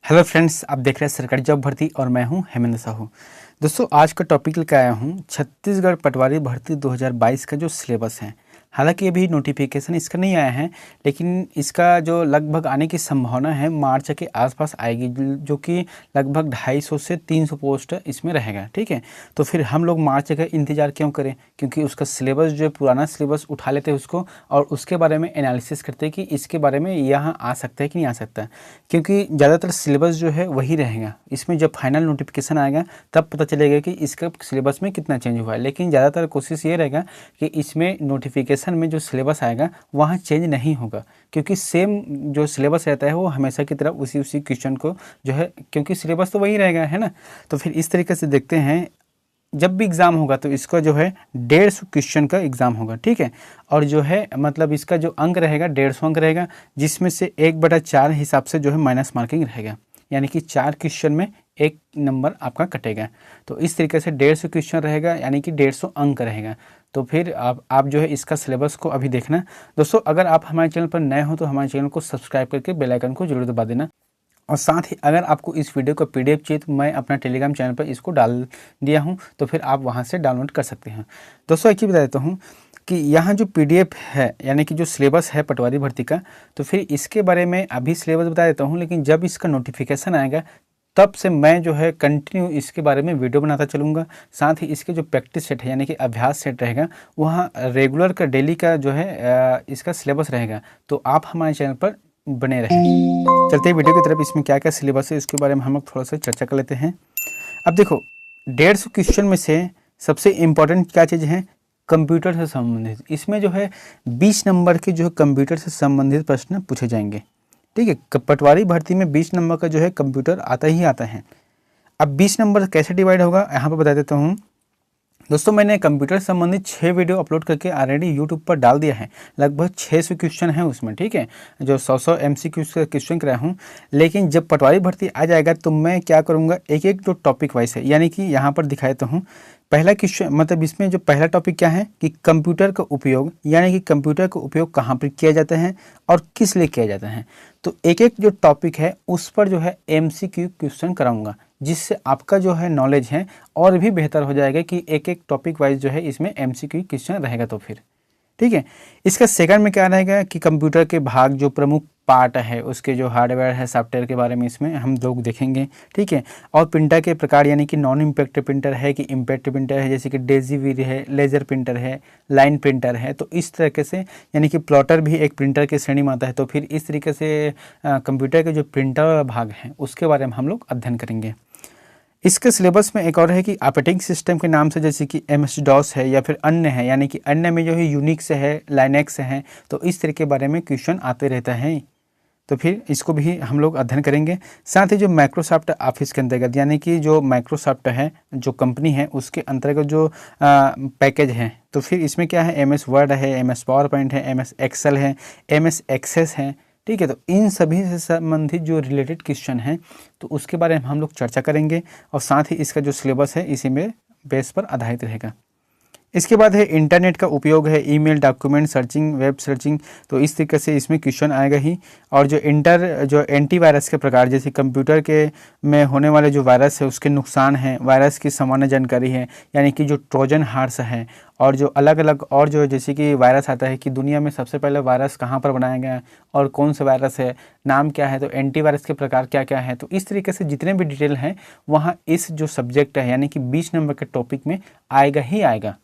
Hello friends, आप देख रहे हैं सरकारी जॉब भर्ती और मैं हूं हेमेंद्र साहू। दोस्तों, आज का टॉपिक लेकर आया हूं छत्तीसगढ़ पटवारी भर्ती 2022 का जो सिलेबस है। हालांकि अभी नोटिफिकेशन इसका नहीं आया है, लेकिन इसका जो लगभग आने की संभावना है मार्च के आसपास आएगी, जो कि लगभग 250 से 300 पोस्ट इसमें रहेगा। ठीक है, तो फिर हम लोग मार्च का इंतज़ार क्यों करें, क्योंकि उसका सिलेबस जो है पुराना सिलेबस उठा लेते हैं उसको और उसके बारे में एनालिसिस करते हैं कि इसके बारे में यहाँ आ सकता है कि नहीं आ सकता है, क्योंकि ज़्यादातर सिलेबस जो है वही रहेगा। इसमें जब फाइनल नोटिफिकेशन आएगा तब पता चलेगा कि इसका सिलेबस में कितना चेंज हुआ है, लेकिन ज़्यादातर कोशिश ये रहेगा कि इसमें नोटिफिकेशन में जो सिलेबस आएगा वहाँ चेंज नहीं होगा, क्योंकि सेम जो सिलेबस रहता है वो हमेशा की तरह उसी क्वेश्चन को जो है, क्योंकि सिलेबस तो वही रहेगा, है ना। तो फिर इस तरीके से देखते हैं, जब भी एग्ज़ाम होगा तो इसका जो है 150 क्वेश्चन का एग्ज़ाम होगा। ठीक है, और जो है मतलब इसका जो अंक रहेगा 150 अंक रहेगा, जिसमें से 1/4 हिसाब से जो है माइनस मार्किंग रहेगा, यानी कि 4 क्वेश्चन में 1 नंबर आपका कटेगा। तो इस तरीके से 150 क्वेश्चन रहेगा, यानी कि 150 अंक रहेगा। तो फिर आप जो है इसका सिलेबस को अभी देखना। दोस्तों, अगर आप हमारे चैनल पर नए हो तो हमारे चैनल को सब्सक्राइब करके बेल आइकन को जरूर दबा देना। और साथ ही अगर आपको इस वीडियो का पीडीएफ चाहिए तो मैं अपना टेलीग्राम चैनल पर इसको डाल दिया हूं, तो फिर आप वहां से डाउनलोड कर सकते हैं। दोस्तों, एक ही बता देता हूं कि यहाँ जो पीडीएफ है, यानी कि जो सिलेबस है पटवारी भर्ती का, तो फिर इसके बारे में अभी सिलेबस बता देता हूँ, लेकिन जब इसका नोटिफिकेशन आएगा तब से मैं जो है कंटिन्यू इसके बारे में वीडियो बनाता चलूँगा। साथ ही इसके जो प्रैक्टिस सेट है, यानी कि अभ्यास सेट रहेगा, वहाँ रेगुलर का डेली का जो है इसका सिलेबस रहेगा। तो आप हमारे चैनल पर बने रहें। चलते हैं वीडियो की तरफ। इसमें क्या क्या सिलेबस है उसके बारे में हम लोग थोड़ा सा चर्चा कर लेते हैं। अब देखो, 150 क्वेश्चन में से सबसे इम्पोर्टेंट क्या चीज़ है, कंप्यूटर से संबंधित। इसमें जो है 20 नंबर के जो है कंप्यूटर से संबंधित प्रश्न पूछे जाएंगे। ठीक है, पटवारी भर्ती में 20 नंबर का जो है कंप्यूटर आता ही आता है। अब 20 नंबर कैसे डिवाइड होगा यहाँ पर बता देता हूँ। दोस्तों, मैंने कंप्यूटर संबंधित 6 वीडियो अपलोड करके ऑलरेडी यूट्यूब पर डाल दिया है। लगभग 600 क्वेश्चन है उसमें। ठीक है, जो 100 MCQ का क्वेश्चन कराया हूँ। लेकिन जब पटवारी भर्ती आ जाएगा तो मैं क्या करूँगा, एक एक जो टॉपिक वाइज है, यानी कि यहाँ पर दिखाया तो हूँ। पहला क्वेश्चन मतलब इसमें जो पहला टॉपिक क्या है कि कंप्यूटर का उपयोग, यानी कि कंप्यूटर का उपयोग कहाँ पर किया जाता है और किस लिए किया जाता है। तो एक एक जो टॉपिक है उस पर जो है MCQ क्वेश्चन कराऊंगा, जिससे आपका जो है नॉलेज है और भी बेहतर हो जाएगा कि एक एक टॉपिक वाइज जो है इसमें MCQ क्वेश्चन रहेगा। तो फिर ठीक है, इसका सेकंड में क्या रहेगा कि कंप्यूटर के भाग, जो प्रमुख पार्ट है उसके जो हार्डवेयर है, सॉफ्टवेयर के बारे में इसमें हम लोग देखेंगे। ठीक है, और प्रिंटर के प्रकार, यानी कि नॉन इम्पैक्ट प्रिंटर है कि इम्पैक्ट प्रिंटर है, जैसे कि डेजीवीर है, लेजर प्रिंटर है, लाइन प्रिंटर है। तो इस तरीके से, यानी कि प्लॉटर भी एक प्रिंटर के श्रेणी में आता है। तो फिर इस तरीके से कंप्यूटर के जो प्रिंटर वाला भाग है उसके बारे में हम लोग अध्ययन करेंगे। इसके सिलेबस में एक और है कि ऑपरेटिंग सिस्टम के नाम से, जैसे कि MS DOS है या फिर अन्य है, यानी कि अन्य में जो है यूनिक्स है, लाइनेक्स है। तो इस तरह के बारे में क्वेश्चन आते रहता है। तो फिर इसको भी हम लोग अध्ययन करेंगे। साथ ही जो माइक्रोसॉफ्ट ऑफिस के अंतर्गत, यानी कि जो माइक्रोसॉफ्ट है जो कंपनी है उसके अंतर्गत जो पैकेज है, तो फिर इसमें क्या है, MS वर्ड है, MS पावर पॉइंट है, MS एक्सेल है, MS एक्सेस है। ठीक है, तो इन सभी से संबंधित जो रिलेटेड क्वेश्चन हैं तो उसके बारे में हम लोग चर्चा करेंगे। और साथ ही इसका जो सिलेबस है इसी में बेस पर आधारित रहेगा। इसके बाद है इंटरनेट का उपयोग है, email, document searching, web searching. तो इस तरीके से इसमें क्वेश्चन आएगा ही। और जो एंटीवायरस के प्रकार, जैसे कंप्यूटर के में होने वाले जो वायरस है उसके नुकसान हैं, वायरस की सामान्य जानकारी है, यानी कि जो ट्रोजन हार्स है, और जो अलग अलग और जो जैसे कि वायरस आता है कि दुनिया में सबसे पहले वायरस कहाँ पर बनाया गया है और कौन सा वायरस है, नाम क्या है, तो एंटीवायरस के प्रकार क्या क्या है। तो इस तरीके से जितने भी डिटेल हैं वहाँ इस जो सब्जेक्ट है, यानी कि 20 नंबर के टॉपिक में आएगा ही आएगा।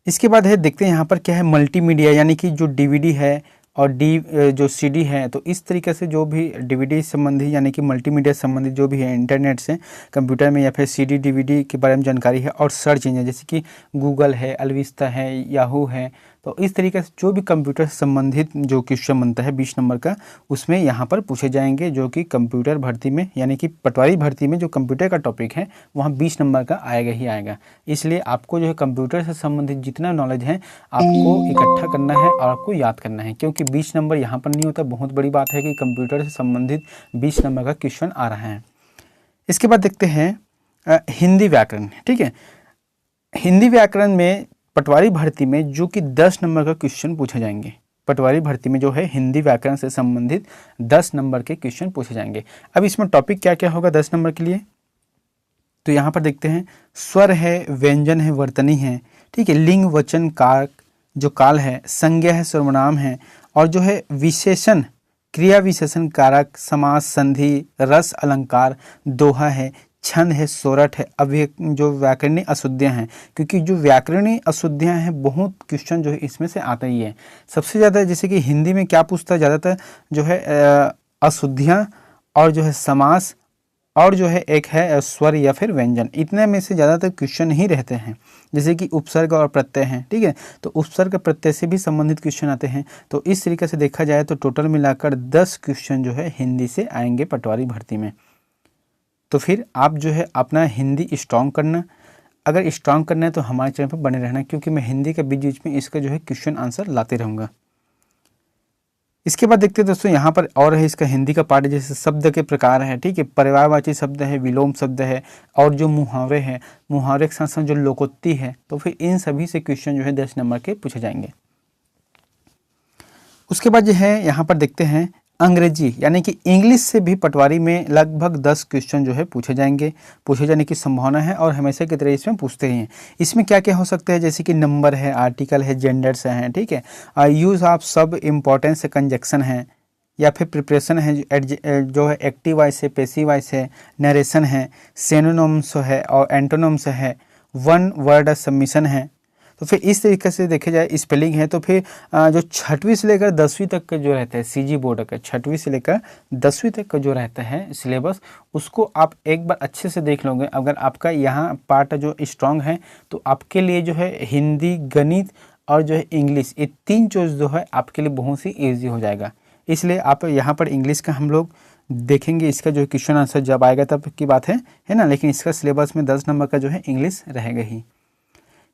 इसके बाद है, देखते हैं यहाँ पर क्या है, मल्टीमीडिया, यानी कि जो DVD है और जो CD है। तो इस तरीके से जो भी DVD संबंधी, यानी कि मल्टीमीडिया संबंधित जो भी है इंटरनेट से कंप्यूटर में या फिर CD DVD के बारे में जानकारी है। और सर्च इंजन, जैसे कि गूगल है, अल्विस्ता है, याहू है। तो इस तरीके से जो भी कंप्यूटर से संबंधित जो क्वेश्चन बनता है 20 नंबर का, उसमें यहाँ पर पूछे जाएंगे, जो कि कंप्यूटर भर्ती में, यानी कि पटवारी भर्ती में जो कंप्यूटर का टॉपिक है वहाँ 20 नंबर का आएगा ही आएगा। इसलिए आपको जो है कंप्यूटर से संबंधित जितना नॉलेज है आपको इकट्ठा करना है और आपको याद करना है, क्योंकि 20 नंबर यहाँ पर नहीं होता। बहुत बड़ी बात है कि कंप्यूटर से संबंधित 20 नंबर का क्वेश्चन आ रहा है। इसके बाद देखते हैं हिंदी व्याकरण। ठीक है, हिंदी व्याकरण में पटवारी भर्ती में जो कि 10 नंबर का क्वेश्चन पूछे जाएंगे। पटवारी भर्ती में जो है हिंदी व्याकरण से संबंधित 10 नंबर के क्वेश्चन पूछे जाएंगे। अब इसमें टॉपिक क्या क्या होगा 10 नंबर के लिए, तो यहाँ पर देखते हैं स्वर है, व्यंजन है, वर्तनी है, ठीक है, लिंग वचन कारक जो काल है, संज्ञा है, सर्वनाम है, और जो है विशेषण क्रिया विशेषण कारक, समास, संधि, रस, अलंकार, दोहा है, छंद है, सोरठ है, अव्यय जो व्याकरणीय अशुद्धियाँ हैं, क्योंकि जो व्याकरणीय अशुद्धियाँ हैं बहुत क्वेश्चन जो है इसमें से आता ही है। सबसे ज़्यादा जैसे कि हिंदी में क्या पूछता है ज़्यादातर जो है अशुद्धियाँ और जो है समास और जो है एक है स्वर या फिर व्यंजन, इतने में से ज़्यादातर क्वेश्चन ही रहते हैं। जैसे कि उपसर्ग और प्रत्यय हैं, ठीक है, तो उपसर्ग प्रत्यय से भी संबंधित क्वेश्चन आते हैं। तो इस तरीके से देखा जाए तो टोटल मिलाकर 10 क्वेश्चन जो है हिंदी से आएंगे पटवारी भर्ती में। तो फिर आप जो है अपना हिंदी स्ट्रॉन्ग करना, अगर स्ट्रॉन्ग करना है तो हमारे चैनल पर बने रहना, क्योंकि मैं हिंदी के बीच बीच में इसका जो है क्वेश्चन आंसर लाते रहूँगा। इसके बाद देखते हैं दोस्तों यहाँ पर और है इसका हिंदी का पार्ट, जैसे शब्द के प्रकार है, ठीक है, परिवारवाची शब्द है, विलोम शब्द है, और जो मुहावरे हैं, मुहावरे के साथ साथ जो लोकोक्ति है, तो फिर इन सभी से क्वेश्चन जो है 10 नंबर के पूछे जाएंगे। उसके बाद जो है यहाँ पर देखते हैं अंग्रेजी यानी कि इंग्लिश से भी पटवारी में लगभग 10 क्वेश्चन जो है पूछे जाएंगे, पूछे जाने की संभावना है, और हमेशा की तरह इसमें पूछते ही हैं। इसमें क्या क्या हो सकते हैं, जैसे कि नंबर है, आर्टिकल है, जेंडर्स हैं, ठीक है, यूज़ ऑफ सब इम्पोर्टेंस है, कंजक्शन है, या फिर प्रिपरेशन है जो है एक्टिव वॉइस है, पैसिव वॉइस है, नरेशन है, सिनोनिम्स है और एंटोनिम्स है, वन वर्ड सबमिशन है। तो फिर इस तरीके से देखे जाए स्पेलिंग है। तो फिर जो 6वीं से लेकर 10वीं तक का जो रहता है सीजी बोर्ड का, 6वीं से लेकर 10वीं तक का जो रहता है सिलेबस, उसको आप एक बार अच्छे से देख लोगे। अगर आपका यहाँ पार्ट जो स्ट्रांग है तो आपके लिए जो है हिंदी, गणित और जो है इंग्लिश, ये 3 चीज़ जो है आपके लिए बहुत ही ईजी हो जाएगा। इसलिए आप यहाँ पर इंग्लिश का हम लोग देखेंगे, इसका जो क्वेश्चन आंसर जब आएगा तब की बात है ना, लेकिन इसका सिलेबस में 10 नंबर का जो है इंग्लिश रहेगा ही।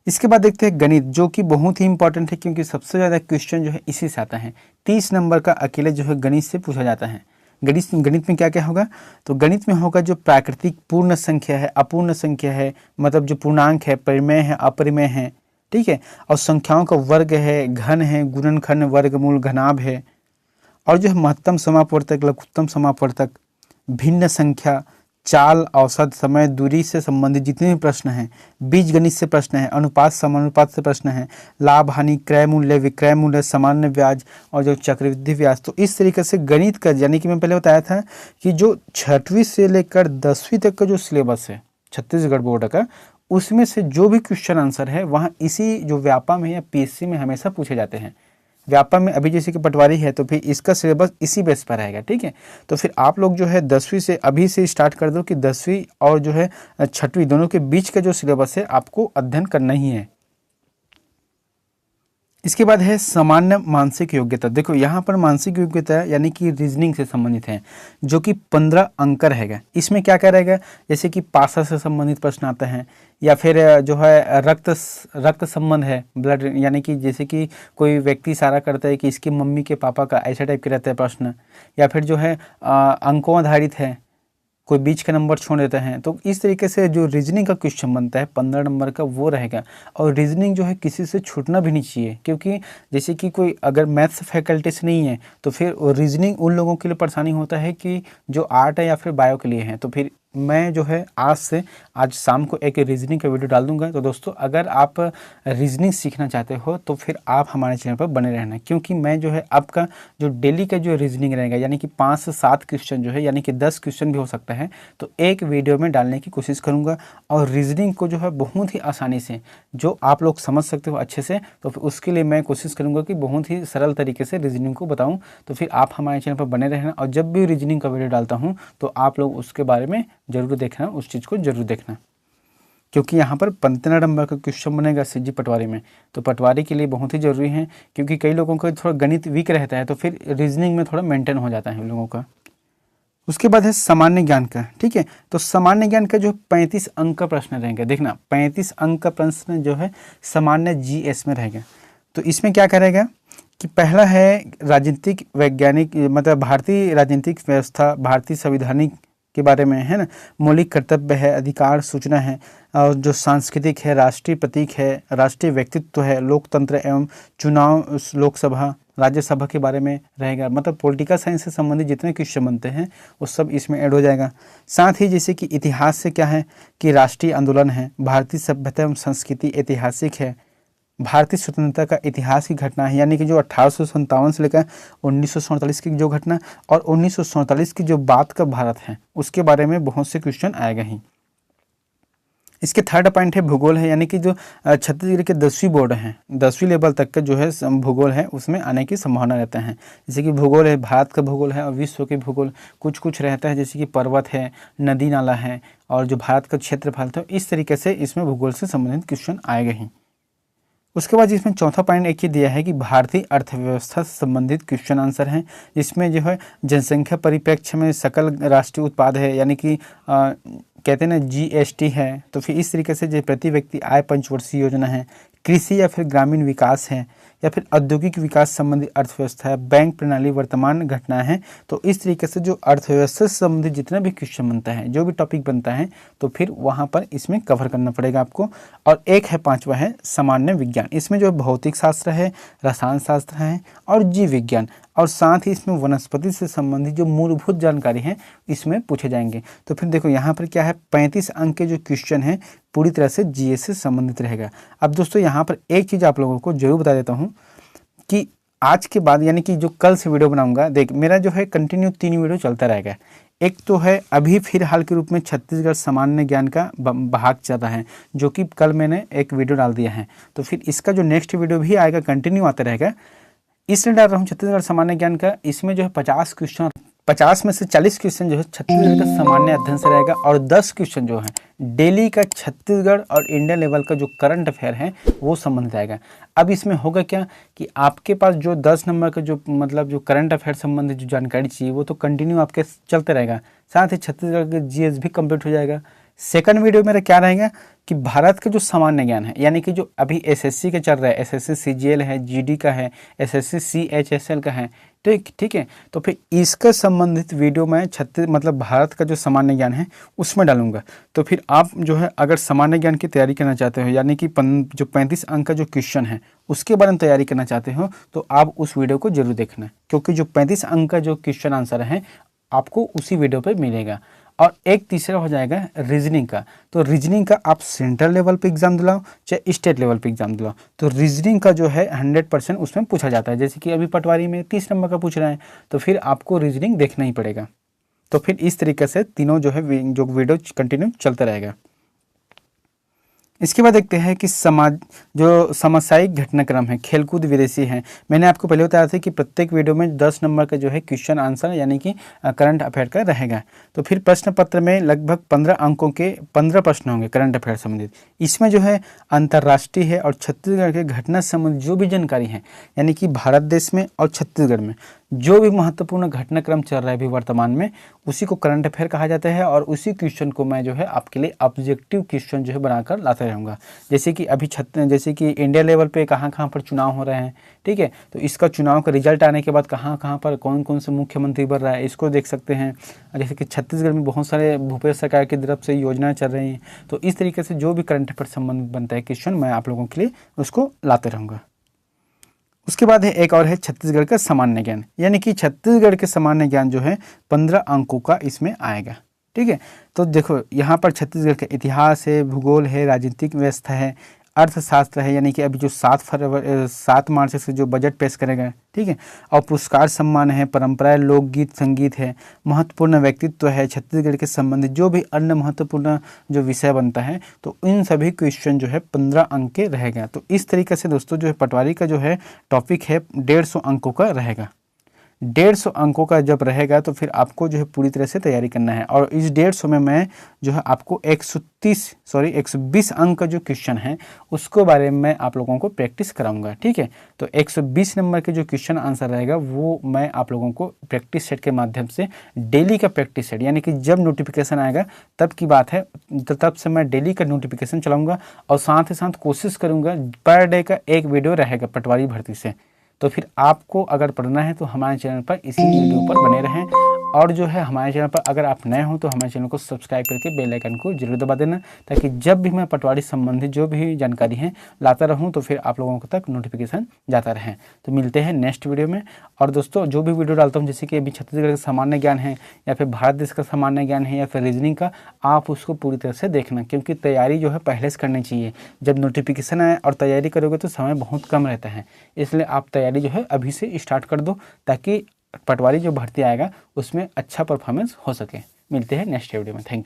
इसके बाद देखते हैं गणित, जो कि बहुत ही इंपॉर्टेंट है, क्योंकि सबसे ज़्यादा क्वेश्चन जो है इसी से आता है। 30 नंबर का अकेले जो है गणित से पूछा जाता है। गणित में क्या क्या होगा, तो गणित में होगा जो प्राकृतिक पूर्ण संख्या है, अपूर्ण संख्या है, मतलब जो पूर्णांक है, परिमेय है, अपरिमेय है, ठीक है, और संख्याओं का वर्ग है, घन है, गुणनखंड, वर्गमूल, घनाभ है, और जो है महत्तम समापवर्तक, लघुत्तम समापवर्तक, भिन्न संख्या, चाल, औसत, समय, दूरी से संबंधित जितने भी प्रश्न हैं, बीजगणित से प्रश्न है, अनुपात समानुपात से प्रश्न है, लाभ हानि, क्रय मूल्य, विक्रय मूल्य, सामान्य ब्याज और जो चक्रवृद्धि ब्याज। तो इस तरीके से गणित का, यानी कि मैं पहले बताया था कि जो 6वीं से लेकर 10वीं तक का जो सिलेबस है छत्तीसगढ़ बोर्ड का, उसमें से जो भी क्वेश्चन आंसर है वहाँ इसी जो व्यापा में या पीएससी में हमेशा पूछे जाते हैं। व्यापा में अभी जैसे कि पटवारी है तो फिर इसका सिलेबस इसी बेस पर रहेगा, ठीक है। तो फिर आप लोग जो है 10वीं से अभी से स्टार्ट कर दो कि 10वीं और जो है 6वीं दोनों के बीच का जो सिलेबस है आपको अध्ययन करना ही है। इसके बाद है सामान्य मानसिक योग्यता। देखो यहाँ पर मानसिक योग्यता यानी कि रीजनिंग से संबंधित है, जो कि 15 अंक का रहेगा। इसमें क्या क्या रहेगा, जैसे कि पासा से संबंधित प्रश्न आते हैं, या फिर जो है रक्त संबंध है, ब्लड, यानी कि जैसे कि कोई व्यक्ति इशारा करता है कि इसकी मम्मी के पापा का, ऐसा टाइप के रहता है प्रश्न, या फिर जो है अंकों आधारित है, कोई बीच का नंबर छोड़ देते हैं। तो इस तरीके से जो रीजनिंग का क्वेश्चन बनता है 15 नंबर का वो रहेगा। और रीजनिंग जो है किसी से छूटना भी नहीं चाहिए, क्योंकि जैसे कि कोई अगर मैथ्स फैकल्टीज नहीं है तो फिर रीजनिंग उन लोगों के लिए परेशानी होता है कि जो आर्ट है या फिर बायो के लिए है। तो फिर मैं जो है आज शाम को एक रीजनिंग का वीडियो डाल दूंगा। तो दोस्तों अगर आप रीजनिंग सीखना चाहते हो तो फिर आप हमारे चैनल पर बने रहना, क्योंकि मैं जो है आपका जो डेली का जो रीजनिंग रहेगा, यानी कि 5 से 7 क्वेश्चन जो है, यानी कि 10 क्वेश्चन भी हो सकता है, तो एक वीडियो में डालने की कोशिश करूँगा। और रीजनिंग को जो है बहुत ही आसानी से जो आप लोग समझ सकते हो अच्छे से, तो फिर उसके लिए मैं कोशिश करूँगा कि बहुत ही सरल तरीके से रीजनिंग को बताऊँ। तो फिर आप हमारे चैनल पर बने रहना, और जब भी रीजनिंग का वीडियो डालता हूँ तो आप लोग उसके बारे में जरूर देखना, उस चीज़ को जरूर देखना, क्योंकि यहाँ पर 15 नंबर का क्वेश्चन बनेगा सीजी पटवारी में। तो पटवारी के लिए बहुत ही ज़रूरी है, क्योंकि कई लोगों का थोड़ा गणित वीक रहता है, तो फिर रीजनिंग में थोड़ा मेंटेन हो जाता है उन लोगों का। उसके बाद है सामान्य ज्ञान का, ठीक है। तो सामान्य ज्ञान का जो 35 अंक का प्रश्न रहेगा, देखना 35 अंक का प्रश्न जो है सामान्य जीएस में रहेगा। तो इसमें क्या करेगा कि पहला है राजनीतिक वैज्ञानिक, मतलब भारतीय राजनीतिक व्यवस्था, भारतीय संवैधानिक के बारे में है ना, मौलिक कर्तव्य है, अधिकार सूचना है, और जो सांस्कृतिक है, राष्ट्रीय प्रतीक है, राष्ट्रीय व्यक्तित्व है, लोकतंत्र एवं चुनाव, लोकसभा, राज्यसभा के बारे में रहेगा, मतलब पॉलिटिकल साइंस से संबंधित जितने क्वेश्चन बनते हैं वो सब इसमें ऐड हो जाएगा। साथ ही जैसे कि इतिहास से क्या है कि राष्ट्रीय आंदोलन है, भारतीय सभ्यता एवं संस्कृति ऐतिहासिक है, भारतीय स्वतंत्रता का इतिहास की घटना है, यानी कि जो 1857 से लेकर 1947 की जो घटना और 1947 की जो बात का भारत है उसके बारे में बहुत से क्वेश्चन आएगा ही। इसके थर्ड पॉइंट है भूगोल है, यानी कि जो छत्तीसगढ़ के 10वीं बोर्ड हैं, 10वीं लेवल तक का जो है भूगोल है उसमें आने की संभावना रहता है। जैसे कि भूगोल है, भारत का भूगोल है और विश्व के भूगोल कुछ कुछ रहता है, जैसे कि पर्वत है, नदी नाला है और जो भारत का क्षेत्रफल था, इस तरीके से इसमें भूगोल से संबंधित क्वेश्चन आएगा ही। उसके बाद इसमें चौथा पॉइंट एक ही दिया है कि भारतीय अर्थव्यवस्था से संबंधित क्वेश्चन आंसर हैं, जिसमें जो है जनसंख्या परिप्रेक्ष्य में सकल राष्ट्रीय उत्पाद है, यानी कि कहते हैं ना जीएसटी है, तो फिर इस तरीके से जो प्रति व्यक्ति आय पंचवर्षीय योजना है, कृषि या फिर ग्रामीण विकास है या फिर औद्योगिक विकास संबंधी अर्थव्यवस्था है, बैंक प्रणाली वर्तमान घटना है। तो इस तरीके से जो अर्थव्यवस्था से संबंधित जितना भी क्वेश्चन बनता है, जो भी टॉपिक बनता है, तो फिर वहाँ पर इसमें कवर करना पड़ेगा आपको। और एक है पांचवा है सामान्य विज्ञान, इसमें जो भौतिक शास्त्र है, रसायन शास्त्र है और जीव विज्ञान, और साथ ही इसमें वनस्पति से संबंधित जो मूलभूत जानकारी है इसमें पूछे जाएंगे। तो फिर देखो यहाँ पर क्या है, 35 अंक के जो क्वेश्चन है पूरी तरह से जीएस से संबंधित रहेगा। अब दोस्तों यहाँ पर एक चीज़ आप लोगों को जरूर बता देता हूँ कि आज के बाद यानी कि जो कल से वीडियो बनाऊंगा, देख मेरा जो है कंटिन्यू 3 वीडियो चलता रहेगा। एक तो है अभी फिलहाल के रूप में छत्तीसगढ़ सामान्य ज्ञान का भाग चल रहा है, जो कि कल मैंने एक वीडियो डाल दिया है, तो फिर इसका जो नेक्स्ट वीडियो भी आएगा कंटिन्यू आता रहेगा। इसलिए डाल रहा हूँ छत्तीसगढ़ सामान्य ज्ञान का। इसमें जो है 50 क्वेश्चन, 50 में से 40 क्वेश्चन जो है छत्तीसगढ़ का सामान्य अध्ययन से रहेगा और 10 क्वेश्चन जो है डेली का छत्तीसगढ़ और इंडिया लेवल का जो करंट अफेयर है वो संबंधित आएगा। अब इसमें होगा क्या कि आपके पास जो 10 नंबर का जो मतलब जो करंट अफेयर संबंधित जो जानकारी चाहिए वो तो कंटिन्यू आपके चलते रहेगा, साथ ही छत्तीसगढ़ के जीएस भी कंप्लीट हो जाएगा। सेकंड वीडियो मेरा क्या रहेगा कि भारत का जो सामान्य ज्ञान है, यानी कि जो अभी एसएससी के चल रहा है, एसएससी सीजीएल है, जीडी का है, एसएससी सीएचएसएल का है, ठीक है, तो फिर इसका संबंधित वीडियो मैं मतलब भारत का जो सामान्य ज्ञान है उसमें डालूंगा। तो फिर आप जो है अगर सामान्य ज्ञान की तैयारी करना चाहते हो, यानी कि जो 35 अंक का जो क्वेश्चन है उसके बारे में तैयारी करना चाहते हो, तो आप उस वीडियो को जरूर देखना, क्योंकि जो 35 अंक का जो क्वेश्चन आंसर है आपको उसी वीडियो पर मिलेगा। और एक तीसरा हो जाएगा रीजनिंग का। तो रीजनिंग का आप सेंट्रल लेवल पे एग्जाम दिलाओ चाहे स्टेट लेवल पे एग्जाम दिलाओ, तो रीजनिंग का जो है 100% उसमें पूछा जाता है। जैसे कि अभी पटवारी में 30 नंबर का पूछ रहे हैं, तो फिर आपको रीजनिंग देखना ही पड़ेगा। तो फिर इस तरीके से तीनों जो है जो वीडियो कंटिन्यू चलता रहेगा। इसके बाद देखते हैं कि जो सामायिक घटनाक्रम है, खेलकूद विदेशी है। मैंने आपको पहले बताया था कि प्रत्येक वीडियो में 10 नंबर का जो है क्वेश्चन आंसर यानी कि करंट अफेयर का रहेगा। तो फिर प्रश्न पत्र में लगभग 15 अंकों के 15 प्रश्न होंगे करंट अफेयर संबंधित। इसमें जो है अंतर्राष्ट्रीय है और छत्तीसगढ़ के घटना संबंधित जो भी जानकारी है, यानी कि भारत देश में और छत्तीसगढ़ में जो भी महत्वपूर्ण घटनाक्रम चल रहा है अभी वर्तमान में, उसी को करंट अफेयर कहा जाता है। और उसी क्वेश्चन को मैं जो है आपके लिए ऑब्जेक्टिव क्वेश्चन जो है बनाकर लाता रहूँगा। जैसे कि अभी जैसे कि इंडिया लेवल पे कहाँ कहाँ पर चुनाव हो रहे हैं, ठीक है, तो इसका चुनाव का रिजल्ट आने के बाद कहाँ कहाँ पर कौन कौन से मुख्यमंत्री बन रहा है इसको देख सकते हैं। जैसे कि छत्तीसगढ़ में बहुत सारे भूपेश सरकार की तरफ से योजनाएं चल रही हैं, तो इस तरीके से जो भी करंट अफेयर संबंधित बनता है क्वेश्चन मैं आप लोगों के लिए उसको लाते रहूँगा। उसके बाद है एक और है छत्तीसगढ़ का सामान्य ज्ञान, यानी कि छत्तीसगढ़ के सामान्य ज्ञान जो है 15 अंकों का इसमें आएगा, ठीक है। तो देखो यहाँ पर छत्तीसगढ़ का इतिहास है, भूगोल है, राजनीतिक व्यवस्था है, अर्थशास्त्र है, यानी कि अभी जो 7 मार्च से जो बजट पेश करेगा, ठीक है, और पुरस्कार सम्मान है, परंपराएं, लोकगीत, संगीत है, महत्वपूर्ण व्यक्तित्व है, छत्तीसगढ़ के संबंधित जो भी अन्य महत्वपूर्ण जो विषय बनता है, तो इन सभी क्वेश्चन जो है 15 अंक के रहेगा। तो इस तरीके से दोस्तों जो है पटवारी का जो है टॉपिक है 150 अंकों का रहेगा। 150 अंकों का जब रहेगा तो फिर आपको जो है पूरी तरह से तैयारी करना है। और इस 150 में मैं जो है आपको 120 अंक का जो क्वेश्चन है उसको बारे में मैं आप लोगों को प्रैक्टिस कराऊंगा, ठीक है। तो 120 नंबर के जो क्वेश्चन आंसर रहेगा वो मैं आप लोगों को प्रैक्टिस सेट के माध्यम से, डेली का प्रैक्टिस सेट, यानी कि जब नोटिफिकेशन आएगा तब की बात है, तो तब से मैं डेली का नोटिफिकेशन चलाऊँगा और साथ ही साथ कोशिश करूँगा पर डे का एक वीडियो रहेगा पटवारी भर्ती से। तो फिर आपको अगर पढ़ना है तो हमारे चैनल पर इसी वीडियो पर बने रहें। और जो है हमारे चैनल पर अगर आप नए हो तो हमारे चैनल को सब्सक्राइब करके बेल आइकन को जरूर दबा देना, ताकि जब भी मैं पटवारी संबंधित जो भी जानकारी है लाता रहूँ तो फिर आप लोगों तक नोटिफिकेशन जाता रहे। तो मिलते हैं नेक्स्ट वीडियो में। और दोस्तों जो भी वीडियो डालता हूँ, जैसे कि अभी छत्तीसगढ़ का सामान्य ज्ञान है या फिर भारत देश का सामान्य ज्ञान है या फिर रीजनिंग का, आप उसको पूरी तरह से देखना, क्योंकि तैयारी जो है पहले से करनी चाहिए। जब नोटिफिकेशन आए और तैयारी करोगे तो समय बहुत कम रहता है, इसलिए आप तैयारी जो है अभी से स्टार्ट कर दो, ताकि पटवारी जो भर्ती आएगा उसमें अच्छा परफॉर्मेंस हो सके। मिलते हैं नेक्स्ट वीडियो में। Thank you.